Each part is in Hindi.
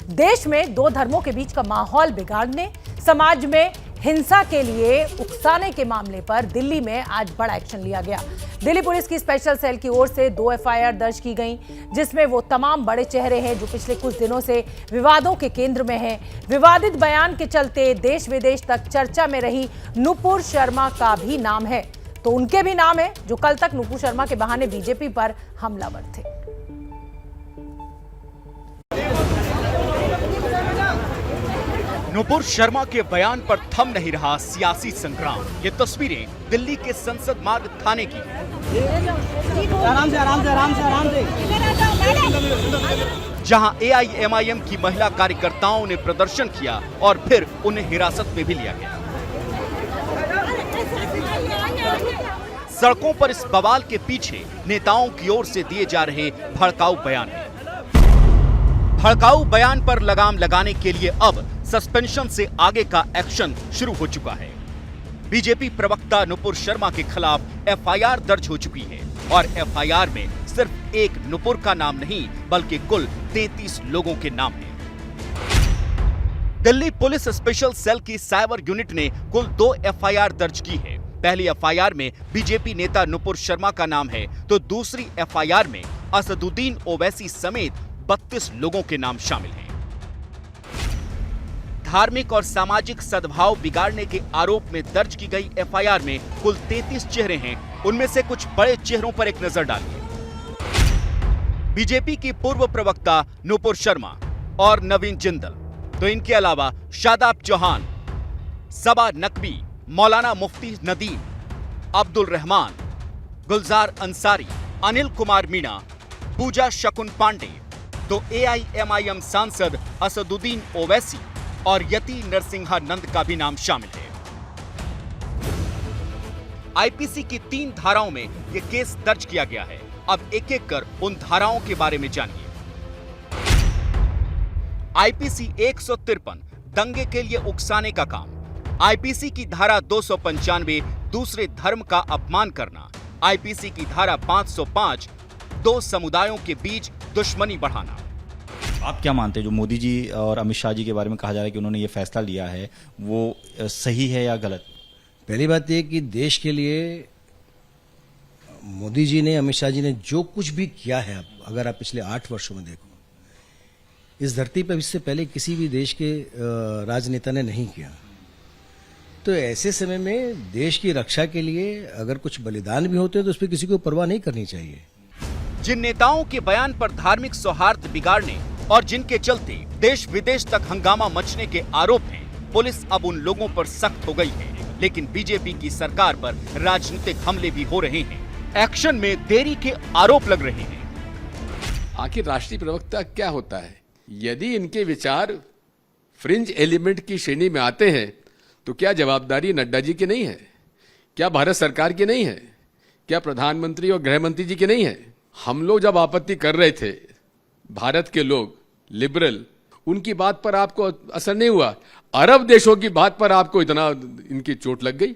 देश में दो धर्मों के बीच का माहौल बिगाड़ने, समाज में हिंसा के लिए उकसाने के मामले पर दिल्ली में आज बड़ा एक्शन लिया गया। दिल्ली पुलिस की स्पेशल सेल की ओर से 2 एफआईआर दर्ज की गई, जिसमें वो तमाम बड़े चेहरे हैं जो पिछले कुछ दिनों से विवादों के केंद्र में हैं। विवादित बयान के चलते देश विदेश तक चर्चा में रही नुपुर शर्मा का भी नाम है, तो उनके भी नाम है जो कल तक नुपुर शर्मा के बहाने बीजेपी पर हमलावर थे। नुपुर शर्मा के बयान पर थम नहीं रहा सियासी संग्राम। ये तस्वीरें दिल्ली के संसद मार्ग थाने की आराम से जहां एआईएमआईएम की महिला कार्यकर्ताओं ने प्रदर्शन किया और फिर उन्हें हिरासत में भी लिया गया। सड़कों पर इस बवाल के पीछे नेताओं की ओर से दिए जा रहे भड़काऊ बयान हैं। भड़काऊ बयान पर लगाम लगाने के लिए अब सस्पेंशन से आगे का एक्शन शुरू हो चुका है। बीजेपी प्रवक्ता नुपुर शर्मा के खिलाफ एफआईआर दर्ज हो चुकी है और एफआईआर में सिर्फ एक नुपुर का नाम नहीं बल्कि कुल 33 लोगों के नाम हैं। दिल्ली पुलिस स्पेशल सेल की साइबर यूनिट ने कुल 2 एफआईआर दर्ज की है। पहली एफआईआर में बीजेपी नेता नुपुर शर्मा का नाम है, तो दूसरी एफआईआर में असदुद्दीन ओवैसी समेत 32 लोगों के नाम शामिल हैं। धार्मिक और सामाजिक सद्भाव बिगाड़ने के आरोप में दर्ज की गई एफआईआर में कुल 33 चेहरे हैं। उनमें से कुछ बड़े चेहरों पर एक नजर डालिए। बीजेपी की पूर्व प्रवक्ता नुपुर शर्मा और नवीन जिंदल, तो इनके अलावा शादाब चौहान, सबा नकवी, मौलाना मुफ्ती नदीम, अब्दुल रहमान, गुलजार अंसारी, अनिल कुमार मीणा, पूजा शकुन पांडे, तो एआईएमआईएम सांसद असदुद्दीन ओवैसी और यति नरसिंहानंद का भी नाम शामिल है। आईपीसी की 3 धाराओं में यह केस दर्ज किया गया है। अब एक एक कर उन धाराओं के बारे में जानिए। आईपीसी 153 दंगे के लिए उकसाने का काम। आईपीसी की धारा 295 दूसरे धर्म का अपमान करना। आईपीसी की धारा 505 दो समुदायों के बीच दुश्मनी बढ़ाना। आप क्या मानते हैं जो मोदी जी और अमित शाह जी के बारे में कहा जा रहा है कि उन्होंने ये फैसला लिया है, वो सही है या गलत? पहली बात यह कि देश के लिए मोदी जी ने, अमित शाह जी ने जो कुछ भी किया है, अगर आप पिछले 8 वर्षों में देखो, इस धरती पर इससे पहले किसी भी देश के राजनेता ने नहीं किया। तो ऐसे समय में देश की रक्षा के लिए अगर कुछ बलिदान भी होते हैं तो उस पर किसी को परवाह नहीं करनी चाहिए। जिन नेताओं के बयान पर धार्मिक सौहार्द बिगाड़ने और जिनके चलते देश विदेश तक हंगामा मचने के आरोप हैं, पुलिस अब उन लोगों पर सख्त हो गई है। लेकिन बीजेपी की सरकार पर राजनीतिक हमले भी हो रहे हैं। एक्शन में देरी के आरोप लग रहे हैं। आखिर राष्ट्रीय प्रवक्ता क्या होता है? यदि इनके विचार फ्रिंज एलिमेंट की श्रेणी में आते हैं तो क्या जवाबदारी नड्डा जी की नहीं है? क्या भारत सरकार की नहीं है? क्या प्रधानमंत्री और गृह मंत्री जी की नहीं है? हम लोग जब आपत्ति कर रहे थे, भारत के लोग लिबरल, उनकी बात पर आपको असर नहीं हुआ। अरब देशों की बात पर आपको इतना इनकी चोट लग गई।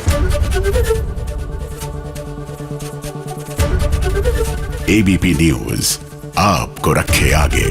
एबीपी न्यूज आपको रखे आगे।